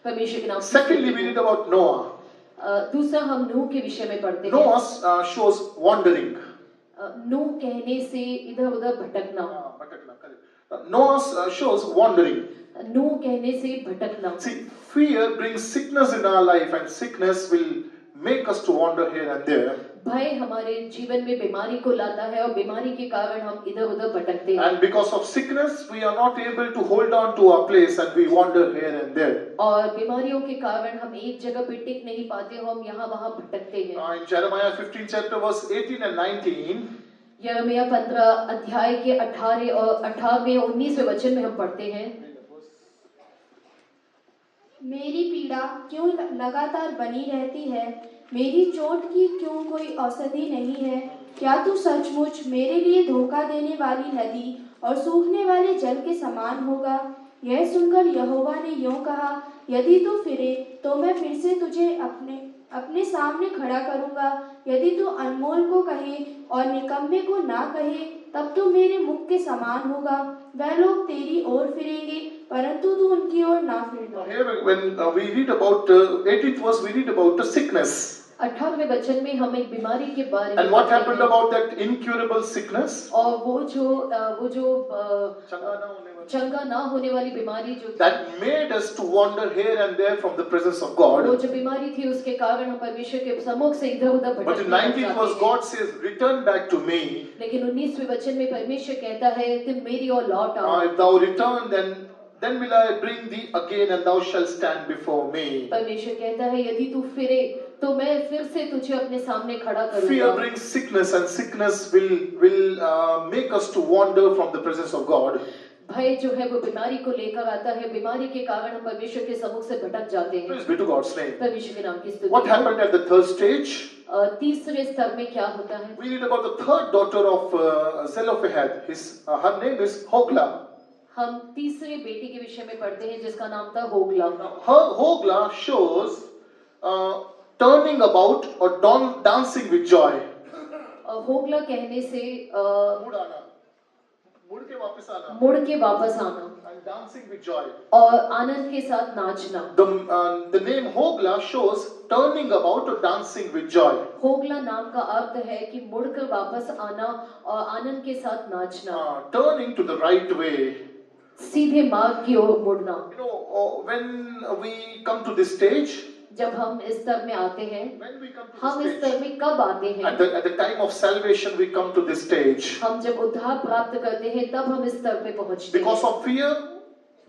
परमेश्वर के नाम। Secondly, we read about Noah. दूसरा हम नूह के विषय में पढ़ते हैं। Noah shows wandering. नूह कहने से इधर-उधर भटकना। Noah shows wandering. नूह कहने से भटकना। See, fear brings sickness in our life, and sickness will make us to wander here and there. भय हमारे जीवन में बीमारी को लाता है और बीमारी के कारण हम इधर-उधर भटकते हैं। And because of sickness, we are not able to hold on to our place, and we wander here and there. और बीमारियों के कारण हम एक जगह पे टिक नहीं पाते, हम यहाँ-वहाँ भटकते हैं। In Jeremiah 15 chapter verse 18 and 19, यिर्मयाह 15 अध्याय के 18 और 18वें 19वें वचन में हम पढ़ते हैं। मेरी पीड़ा क्यों लगातार बनी रहती है? मेरी चोट की क्यों कोई औषधि नहीं है? क्या तू सचमुच मेरे लिए धोखा देने वाली नदी और सूखने वाले जल के समान होगा? यह सुनकर यहोवा ने यूं कहा, यदि तू फिरे तो मैं फिर से तुझे अपने सामने खड़ा करूंगा। यदि तू अनमोल को कहे और निकम्मे को ना कहे, तब तू मेरे मुख के समान होगा। वह लोग तेरी ओर फिरेंगे, परंतु तू उनकी ओर ना फिरना। here when we read about 18th verse, we read about the sickness. 18वें वचन में हम एक बीमारी के बारे में And what पढ़ते happened हैं। about that incurable sickness? और वो जो चंगा ना होने वाली बीमारी जो थी, That made us to wander here and there from the presence of God. वो जो बीमारी थी उसके कारण हम परमेश्वर के सम्मुख से इधर-उधर But in भटकने लग 19th जाते verse, हैं। God says, "Return back to me. लेकिन 19वें वचन में परमेश्वर कहता है तुम मेरी ओर लौट आओ। If thou return, then will I bring thee again, and thou shalt stand before me." परमेश्वर कहता है यदि तू फिरे तो मैं फिर से तुझे अपने सामने खड़ा Fear करूंगा। brings sickness, and sickness will make us to wander from the presence of God. भय जो है वो बीमारी को लेकर आता है, बीमारी के कारण हम परमेश्वर के सम्मुख से भटक जाते हैं। Praise be to God's name. परमेश्वर के नाम की स्तुति। What happened at the third stage? तीसरे स्तर में क्या होता है? We read about the third daughter of Zelophehad. Her name is Hogla. हम तीसरे बेटे के विषय में पढ़ते हैं जिसका नाम था होगला। Hogla shows turning about or dancing with joy. होगला कहने से मुड़ आना, मुड़ के वापस आना, मुड़ के वापस आना and dancing with joy. और आनंद के साथ नाचना। The name Hogla shows turning about or dancing with joy. होगला नाम का अर्थ है कि मुड़कर वापस आना और आनंद के साथ नाचना, Turning to the right way. सीधे मार्ग की ओर मुड़ना। You know, when we come to this stage, जब हम इस स्तर में आते हैं, when we come to हम this इस स्तर stage, में कब आते हैं? at the time of salvation, we come to this stage. हम जब उद्धार प्राप्त करते हैं तब हम इस स्तर में पहुंचते Because हैं। of fear,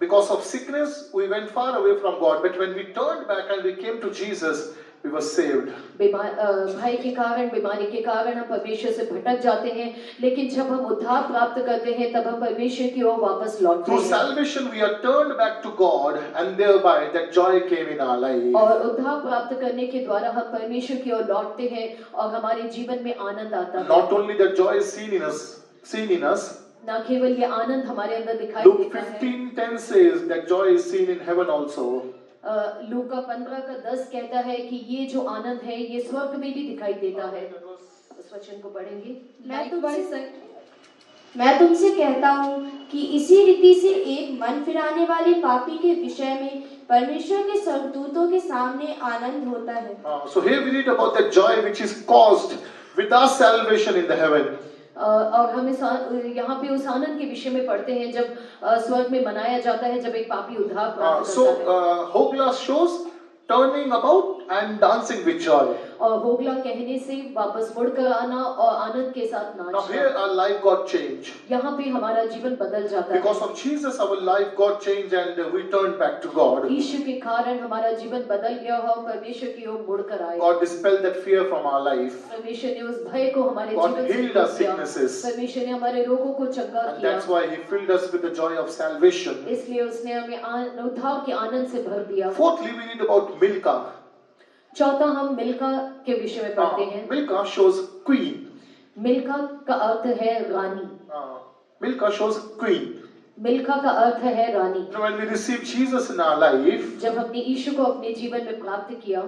because of sickness, we went far away from God. But when we turned back and we came to Jesus, we were saved. भय के कारण, बीमारी के कारण हम परमेश्वर से भटक जाते हैं, लेकिन जब हम उद्धार प्राप्त करते हैं तब हम परमेश्वर की ओर वापस लौटते Through हैं। salvation, we are turned back to God, and thereby that joy came in our life. और उद्धार प्राप्त करने के द्वारा हम परमेश्वर की ओर लौटते हैं और हमारे जीवन में आनंद आता है। Not only that joy is seen in us. न केवल ये आनंद हमारे अंदर दिखाई Luke देता है। 15:10 says that joy is seen in heaven also. लूका 15:10 कहता है कि ये जो आनंद है ये स्वर्ग में भी दिखाई देता है। उस वचन को पढ़ेंगे। मैं तुमसे कहता हूँ कि इसी रीति से एक मन फिराने वाले पापी के विषय में परमेश्वर के स्वर्गदूतों के सामने आनंद होता है। So here we read about that joy which is caused with our salvation in the heaven. और हम यहाँ पे उस आनंद के विषय में पढ़ते हैं जब स्वर्ग में मनाया जाता है जब एक पापी उद्धार प्राप्त करता है। Hogla shows turning about and dancing with joy. और होगला कहने से वापस मुड़कर आना और आनंद के साथ Now here नाचना। our life got changed. यहाँ पे हमारा जीवन बदल जाता है। Because of Jesus our life got changed and we turned back to God. यीशु के कारण हमारा जीवन बदल गया और परमेश्वर की ओर मुड़कर आए। God dispelled that fear from our life. परमेश्वर ने उस भय को हमारे God जीवन से healed दूर our किया। sicknesses. परमेश्वर ने हमारे रोगों को चंगा And किया। that's why He filled us with the joy of salvation. इसलिए उसने हमें उद्धार के आनंद से भर दिया। Fourthly, we read about Milcah. चौथा हम मिल्का के विषय में पढ़ते हैं। Milcah shows queen. मिल्का का अर्थ है रानी। Milcah shows queen. मिल्का का अर्थ है रानी। When we receive Jesus in our life, जब हमने यीशु को अपने जीवन में प्राप्त किया,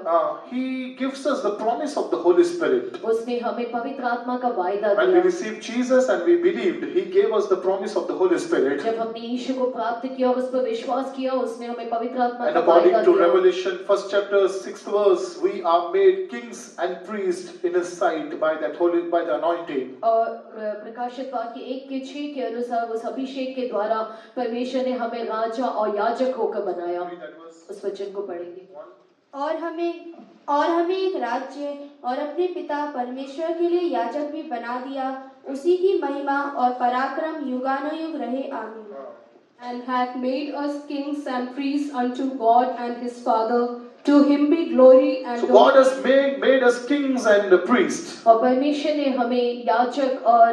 He gives us the promise of the Holy Spirit. उसने हमें पवित्र आत्मा का वायदा When we दिया। received Jesus and we believed, He gave us the promise of the Holy Spirit. जब हमने यीशु को प्राप्त किया और उस पर विश्वास किया, उसने हमें पवित्र आत्मा And का according वायदा to दिया। Revelation 1st chapter 6th verse, we are made kings and priests in His sight by the anointing. और प्रकाशित वाक्य 1:6 के अनुसार उस अभिषेक के द्वारा परमेश्वर ने हमें राजा और याजक होकर बनाया। उस वचन को पढ़ेंगे। और हमें एक राज्य और अपने पिता परमेश्वर के लिए याजक भी बना दिया। उसी की महिमा और पराक्रम युगानुयुग रहे। आमीन। And hath made us kings and priests unto God and his Father. To him be glory and So God has made us kings and priests. और परमेश्वर ने हमें याजक और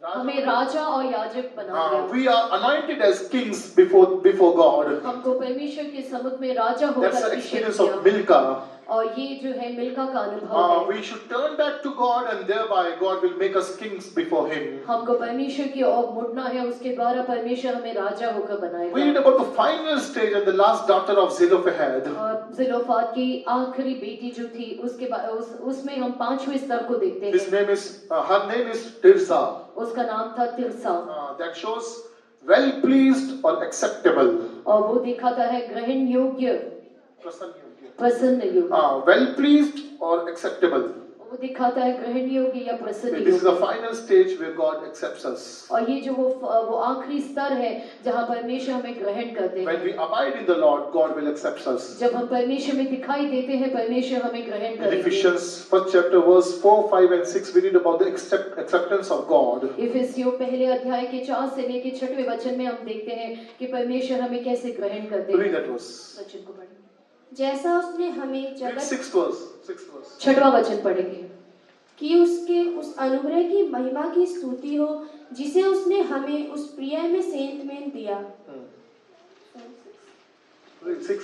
हमें राजा और याजक बना दिया। We are anointed as kings before God. हमको परमेश्वर के समुख में राजा होकर That's the Abhishek experience of किया। Milcah. और ये जो है मिल्का का अनुभव है। We should turn back to God and thereby God will make us kings before Him. हमको परमेश्वर की ओर मुड़ना है, उसके द्वारा परमेश्वर हमें राजा होकर We बनाएगा। read about the final stage and the last daughter of Zelophehad. और जिलोफात की आखिरी बेटी जो थी उसके बाद उसमें हम 5वें स्तर को देखते His हैं। name is her name is Tirsa. उसका नाम था तिरसा। That shows well pleased or acceptable. और वो दिखाता है ग्रहण योग्य, प्रसन्न योग्य। Well pleased or acceptable. वो दिखाता है ग्रहण योग्य या प्रसन्न This is the योग्य। final stage where God accepts us. और ये जो वो आखिरी स्तर है जहाँ परमेश्वर हमें ग्रहण करते When हैं। we abide in the Lord, God will accept us. जब हम परमेश्वर में दिखाई देते हैं परमेश्वर हमें ग्रहण In करेंगे। Ephesians 1st chapter verse 4, 5 and 6 we read about the acceptance of God. इफिसियों पहले अध्याय के 4 से लेकर 6वें वचन में हम देखते हैं कि परमेश्वर हमें कैसे ग्रहण करते Read हैं। that verse. वचन को पढ़ें। जैसा उसने हमें Read जगत 6th verse. 6th verse. 6वां वचन पढ़ेंगे। कि उसके उस अनुग्रह की महिमा की स्तुति हो जिसे उसने हमें उस प्रिय में सेंत में दिया। Read 6.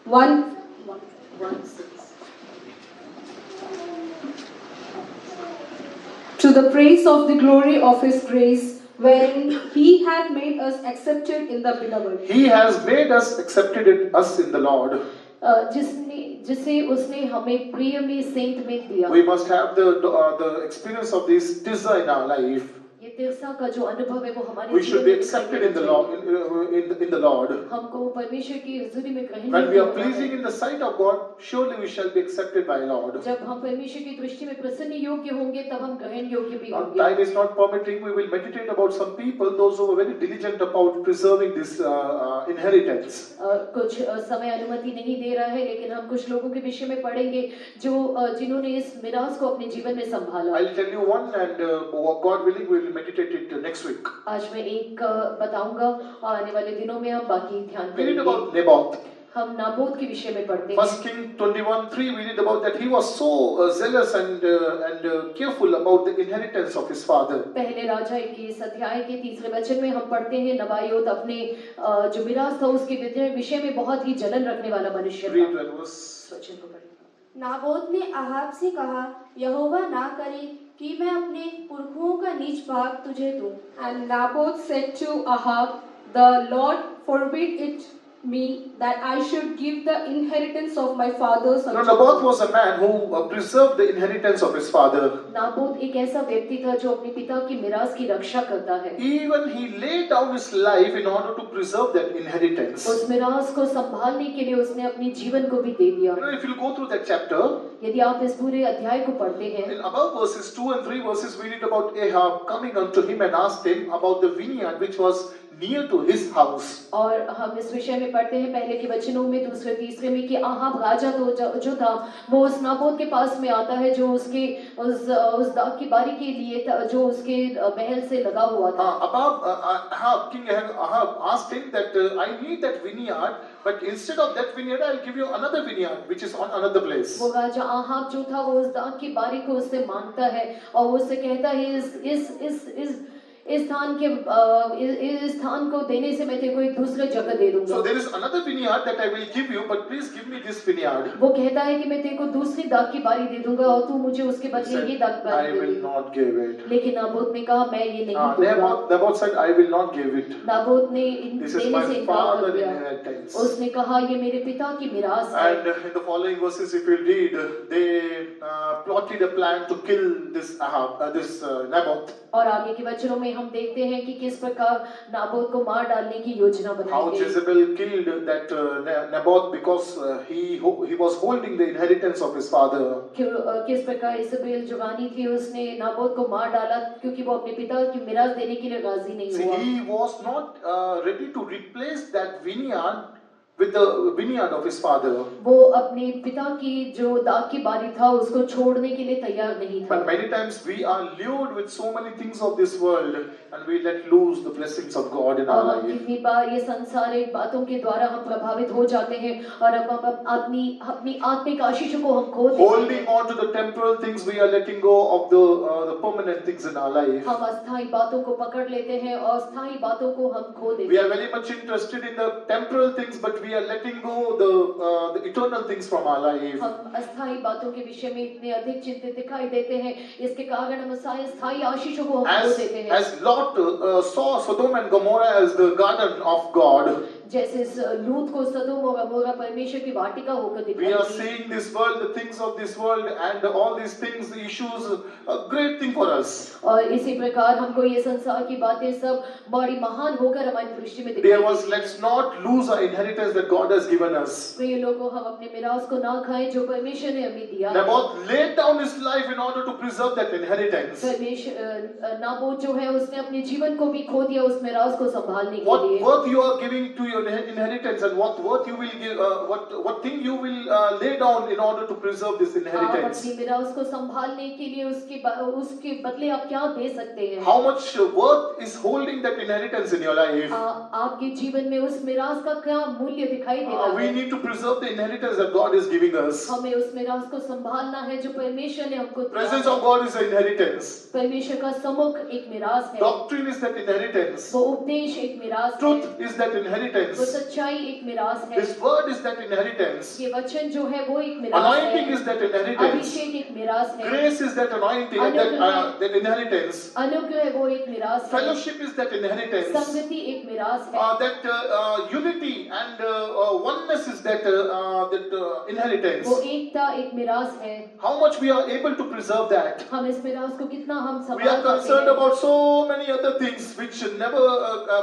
1:6. to the praise of the glory of his grace, wherein he hath made us accepted in the beloved. He has made us accepted in us in the Lord. जिसे उसने हमें प्रिय में सेंट में दिया. We must have the experience of this desire in our life. ये तिरसा का जो अनुभव है वो हमारे We should जीवन be में accepted दिखाई in the देना Lord. चाहिए. In the Lord. हमको परमेश्वर की हुजूरी में ग्रहण When we are करना pleasing है. in the sight of God, surely we shall be accepted by Lord. जब हम परमेश्वर की दृष्टि में प्रसन्न योग्य होंगे तब हम ग्रहण योग्य भी Our होंगे. time is not permitting. We will meditate about some people, those who are very diligent about preserving this inheritance. कुछ समय अनुमति नहीं दे रहा है, लेकिन हम कुछ लोगों के विषय में पढ़ेंगे जो जिन्होंने इस मिरास को अपने जीवन में संभाला. I'll tell you one, and God willing, we will meditate it next week. आज मैं एक बताऊंगा और आने वाले दिनों में हम बाकी ध्यान We read करेंगे. about Naboth. हम नाबोत के विषय में पढ़ते हैं. 1 King 21:3, we read about that he was so zealous and careful about the inheritance of his father. पहले राजा के इस अध्याय के 3 वचन में हम पढ़ते हैं नबायोत अपने जो मिरास था उसके विषय में बहुत ही जलन रखने वाला मनुष्य था. Read that verse. वचन को पढ़ें. नाबोत ने अहाब से कहा, यहोवा ना करे कि मैं अपने पुरखों का नीच भाग तुझे दूं. And Naboth said to Ahab, the Lord forbid it me that I should give the inheritance of my fathers Now, unto Naboth you. was a man who preserved the inheritance of his father. Naboth एक ऐसा व्यक्ति था जो अपने पिता की मिरास की रक्षा करता है. Even he laid down his life in order to preserve that inheritance. उस मिरास को संभालने के लिए उसने अपने जीवन को भी दे दिया. You know, if you go through that chapter, यदि आप इस पूरे अध्याय को पढ़ते हैं in above verses 2 and 3 verses, we read about Ahab coming unto him and asked him about the vineyard which was near to his house. और हम इस विषय में पढ़ते हैं पहले के वचनों में 2 तीसरे में कि आहाब राजा तो जो था वो उस नाबोत के पास में आता है जो उसके उस दाग की बारी के लिए था जो उसके महल से लगा हुआ था. King Ahab asked him that I need that vineyard, but instead of that vineyard, I'll give you another vineyard which is on another place. वो राजा आहाब जो था वो उस दाग की बारी को उससे मांगता है और वो उससे कहता है इस स्थान को देने से मैं तेरे को एक दूसरे जगह दे दूंगा. So there is another vineyard that I will give you, but please give me this vineyard. वो कहता है कि मैं तेरे को दूसरी दाग की बारी दे दूंगा और तू मुझे उसके बदले ये दाग की I बारी दे will they. not give it. लेकिन नाबोत ने कहा मैं ये नहीं दूंगा. Naboth said, I will not give it. Naboth ने This is देने my से इनकार कर father's दिया. inheritance. उसने कहा ये मेरे पिता की मिरास है. And in the following verses, if you read, they plotted a plan to kill this Naboth. और आगे के वचनों में हम देखते हैं कि किस प्रकार नाबोत को मार डालने की योजना How बनाई गई. Jezebel killed that Naboth because he was holding the inheritance of his father. किस प्रकार इजबेल जो रानी थी उसने नाबोत को मार डाला क्योंकि वो अपने पिता की मिरास देने के लिए राजी नहीं See, हुआ. he was not ready to replace that vineyard with the vineyard of his father. वो अपने पिता की जो दाग की बारी था उसको छोड़ने के लिए तैयार नहीं था. But many times we are lured with so many things of this world and we let lose the blessings of God in our और life. कितनी बार ये सांसारिक बातों के द्वारा हम प्रभावित हो जाते हैं और अब अपनी आत्मिक आशीषों को हम खो देते Holding हैं. on to the temporal things, we are letting go of the permanent things in our life. हम अस्थायी बातों को पकड़ लेते हैं और स्थायी बातों को हम खो देते We हैं. are very much interested in the temporal things, but we are letting go the eternal things from our life. हम अस्थायी बातों के विषय में इतने अधिक चिंतित दिखाई देते हैं, इसके कारण हम स्थायी आशीषों को हम खो देते हैं. As Lot saw Sodom and Gomorrah as the garden of God, जैसे लूत को सदोम और गमोरा परमेश्वर की वाटिका होकर we दिखाई are the. seeing this world, the things of this world, and all these things, the issues, a great thing for us. और इसी प्रकार हमको ये संसार की बातें सब बड़ी महान होकर हमारी दृष्टि में Dear दिखाई ones, देती हैं. let's not lose our inheritance that God has given us. प्रिय लोगों, हम अपने मिरास को ना खाएं जो परमेश्वर ने हमें दिया है. Naboth laid down his life in order to preserve that inheritance. Naboth जो है उसने अपने जीवन को भी खो दिया उस मिरास को संभालने के What लिए. worth you are giving to your inheritance and what worth you will give, what thing you will lay down in order to preserve this आप inheritance. अपनी मिरास को संभालने के लिए उसके बदले आप क्या दे सकते हैं? How much worth is holding that inheritance in your life? आपके जीवन में उस मिरास का क्या मूल्य दिखाई दे रहा We है? need to preserve the inheritance that God is giving us. हमें उस मिरास को संभालना है जो परमेश्वर ने हमको दिया Presence है. of God is an inheritance. परमेश्वर का सम्मुख एक मिरास है. Doctrine is that inheritance. वो उपदेश एक मिरास है. Truth is that inheritance. inheritance. सच्चाई एक मिरास है। This word is that inheritance. ये वचन जो है वो एक मिरास Anointing है। is that inheritance. अभिषेक एक मिरास है। Grace is that anointing, that inheritance. अनुग्रह है वो एक मिरास है। Fellowship is that inheritance. संगति एक मिरास है। That unity and oneness is that inheritance. वो एकता एक मिरास है। How much we are able to preserve that? हम इस मिरास को कितना हम We संभाल are पाते concerned हैं। about so many other things which never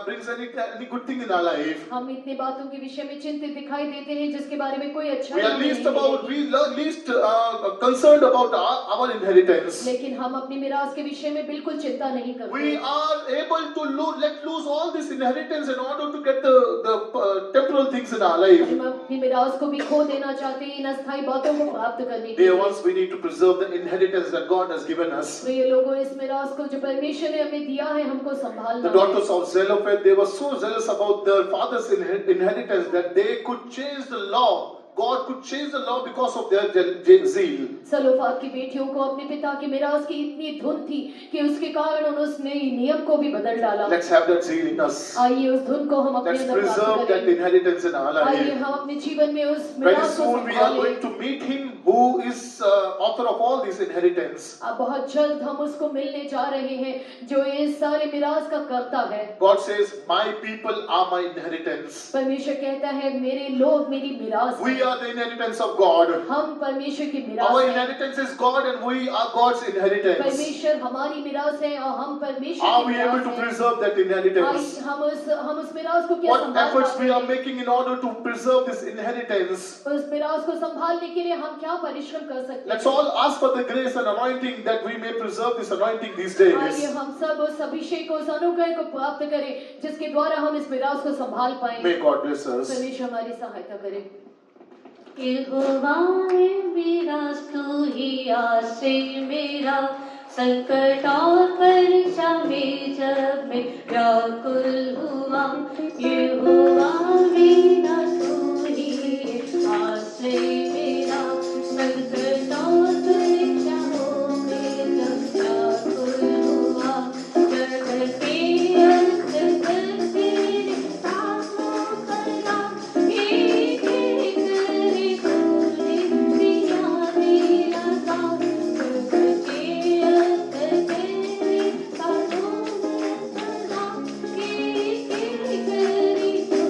brings any good thing in our life. हम इतनी बातों के विषय में चिंतित दिखाई देते हैं जिसके बारे में कोई अच्छा We are least concerned about our inheritance. लेकिन हम अपनी मिरास के विषय में बिल्कुल चिंता नहीं करते। We are able to let loose all this inheritance in order to get the temporal things in our life. हम अपनी मिरास को भी खो देना चाहते हैं इन अस्थायी बातों को प्राप्त करने के Dear लिए। ones, we need to preserve the inheritance that God has given us. तो ये लोगों इस मिरास को जो परमेश्वर ने हमें दिया है हमको The संभालना है। daughters of Zelophehad, they were so zealous about their father's inheritance that they could change the law. God could change the law because of their zeal. सलोफाद की बेटियों को अपने पिता की मिरास की इतनी धुन थी कि उसके कारण उन्होंने नियम को भी बदल डाला। Let's have that zeal in us. आइए उस धुन को हम अपने Let's अंदर preserve प्राप्त that करें। inheritance in our आइए life. हम अपने जीवन में उस Very मिरास को soon we are going संभालें। to meet Him who is author of all this inheritance. अब बहुत जल्द हम उसको मिलने जा रहे हैं जो इस सारे मिरास का कर्ता है। God says, "My people are my inheritance." परमेश्वर कहता है मेरे लोग मेरी मिरास We हैं। are the inheritance of God. हम परमेश्वर की मिरास Our हैं। inheritance is God, and we are God's inheritance. परमेश्वर हमारी मिरास है और हम परमेश्वर Are की we able मिरास to हैं। preserve that inheritance? आइए हम उस मिरास को क्या What संभाल efforts पाते we are हैं? making in order to preserve this inheritance? उस मिरास को संभालने के लिए हम क्या परिश्रम कर सकते Let's हैं? all ask for the grace and anointing that we may preserve this anointing these आइए days. हम सब उस अभिषेक उस अनुग्रह को प्राप्त करें जिसके द्वारा हम इस मिरास को संभाल पाएं। May God bless us. परमेश्वर हमारी सहायता करे। यहोवा मेरा तू ही आश्रय मेरा, संकट और परीक्षा में जब मैं व्याकुल हुआ। यहोवा मेरा तू ही आश्रय मेरा, संकट और परीक्षाओं में जब व्याकुल हुआ। जगत के अंत तक तेरे ताकों करा, एक एक करे तूने दिया मेरा साथ। जगत के अंत तेरे ताकों में करा, एक एक करे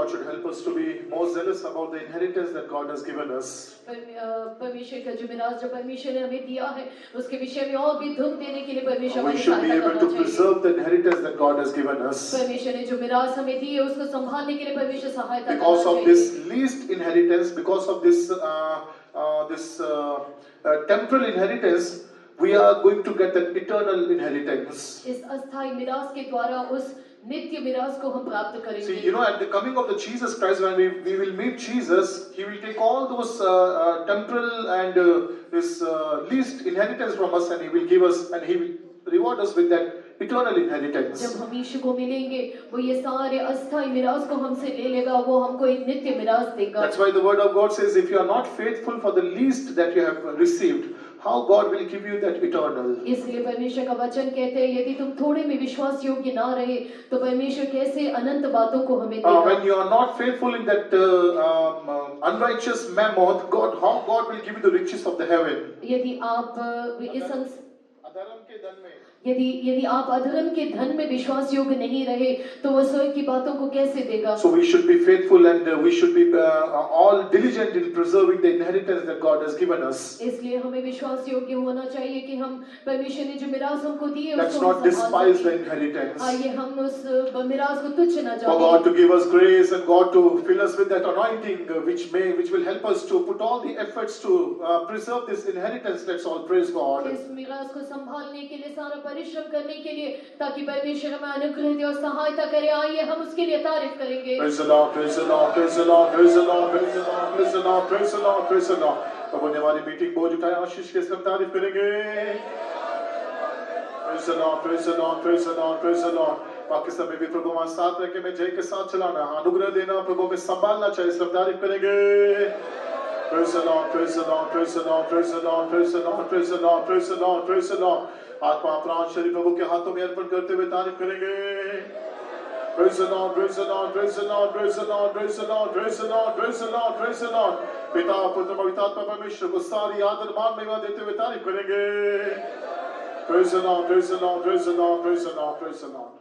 God should help us to be more zealous about the inheritance that God has given us. परमेश्वर का जो मिरास जो परमेश्वर ने हमें दिया है उसके विषय में और भी धुन देने के लिए परमेश्वर We हमारी should be सहायता able करना to चाहिए। preserve the inheritance that God has given us. परमेश्वर ने जो मिरास हमें दी है उसको संभालने के लिए परमेश्वर सहायता Because करना of this चाहिए। least inheritance, because of this temporal inheritance, we are going to get that eternal inheritance. इस अस्थायी मिरास के द्वारा उस नित्य मिरास को हम प्राप्त See, करेंगे। you know, at the coming of the Jesus Christ, when we will meet Jesus, He will take all those temporal and this least inheritance from us, and He will give us, and He will reward us with that eternal inheritance. जब हम यीशु को मिलेंगे वो ये सारे अस्थायी मिरास को हमसे ले लेगा, वो हमको एक नित्य मिरास देगा। That's why the word of God says, if you are not faithful for the least that you have received, how God will give you that eternal. इसलिए परमेश्वर का वचन कहते हैं यदि तुम थोड़े में विश्वास योग्य ना रहे तो परमेश्वर कैसे अनंत बातों को हमें देगा। When you are not faithful in that unrighteous mammoth, how God will give you the riches of the heaven. यदि आप अधर्म के धन में यदि आप अधर्म के धन में विश्वास योग्य नहीं रहे तो वो स्वर्ग की बातों को कैसे देगा। So we should be faithful and we should be all diligent in preserving the inheritance that God has given us. इसलिए हमें विश्वास योग्य होना चाहिए कि हम परमेश्वर ने जो मिरास हमको दी है Let's उसको not despise the inheritance. आइए हम उस मिरास को तुच्छ न For God जाने। to give us grace and God to fill us with that anointing which will help us to put all the efforts to preserve this inheritance. Let's all praise God. इस मिरास को संभालने के लिए सारा परिश्रम करने के लिए ताकि परमेश्वर हमें अनुग्रह दे और सहायता करे, आइए हम उसके लिए तारीफ करेंगे। Praise the Lord, praise the Lord, praise the Lord, praise the Lord, praise the Lord, praise the Lord, praise the Lord, praise the Lord. प्रभु ने हमारी मीटिंग बोझ उठाया, आशीष के साथ तारीफ करेंगे। Praise the Lord, praise the Lord, praise the Lord, praise the Lord. बाकी समय भी प्रभु हमारे साथ रह के मैं जय के साथ चलाना, अनुग्रह देना, प्रभु में संभालना चाहिए, सब तारीफ करेंगे। Praise the Lord, praise the Lord, praise the Lord, praise the Lord, praise the Lord, praise the Lord, praise the Lord, praise the Lord. आत्मा प्राण शरीर प्रभु के हाथों में अर्पण करते हुए तारीफ करेंगे। Praise the Lord, praise the Lord, praise the Lord, praise the Lord, praise the Lord, praise the Lord, praise the Lord, praise the Lord. पिता पुत्र पवित्र आत्मा परमेश्वर को सारी आदर मान महिमा देते हुए तारीफ करेंगे। Praise the Lord, praise the Lord, praise the Lord, praise the Lord, praise the Lord.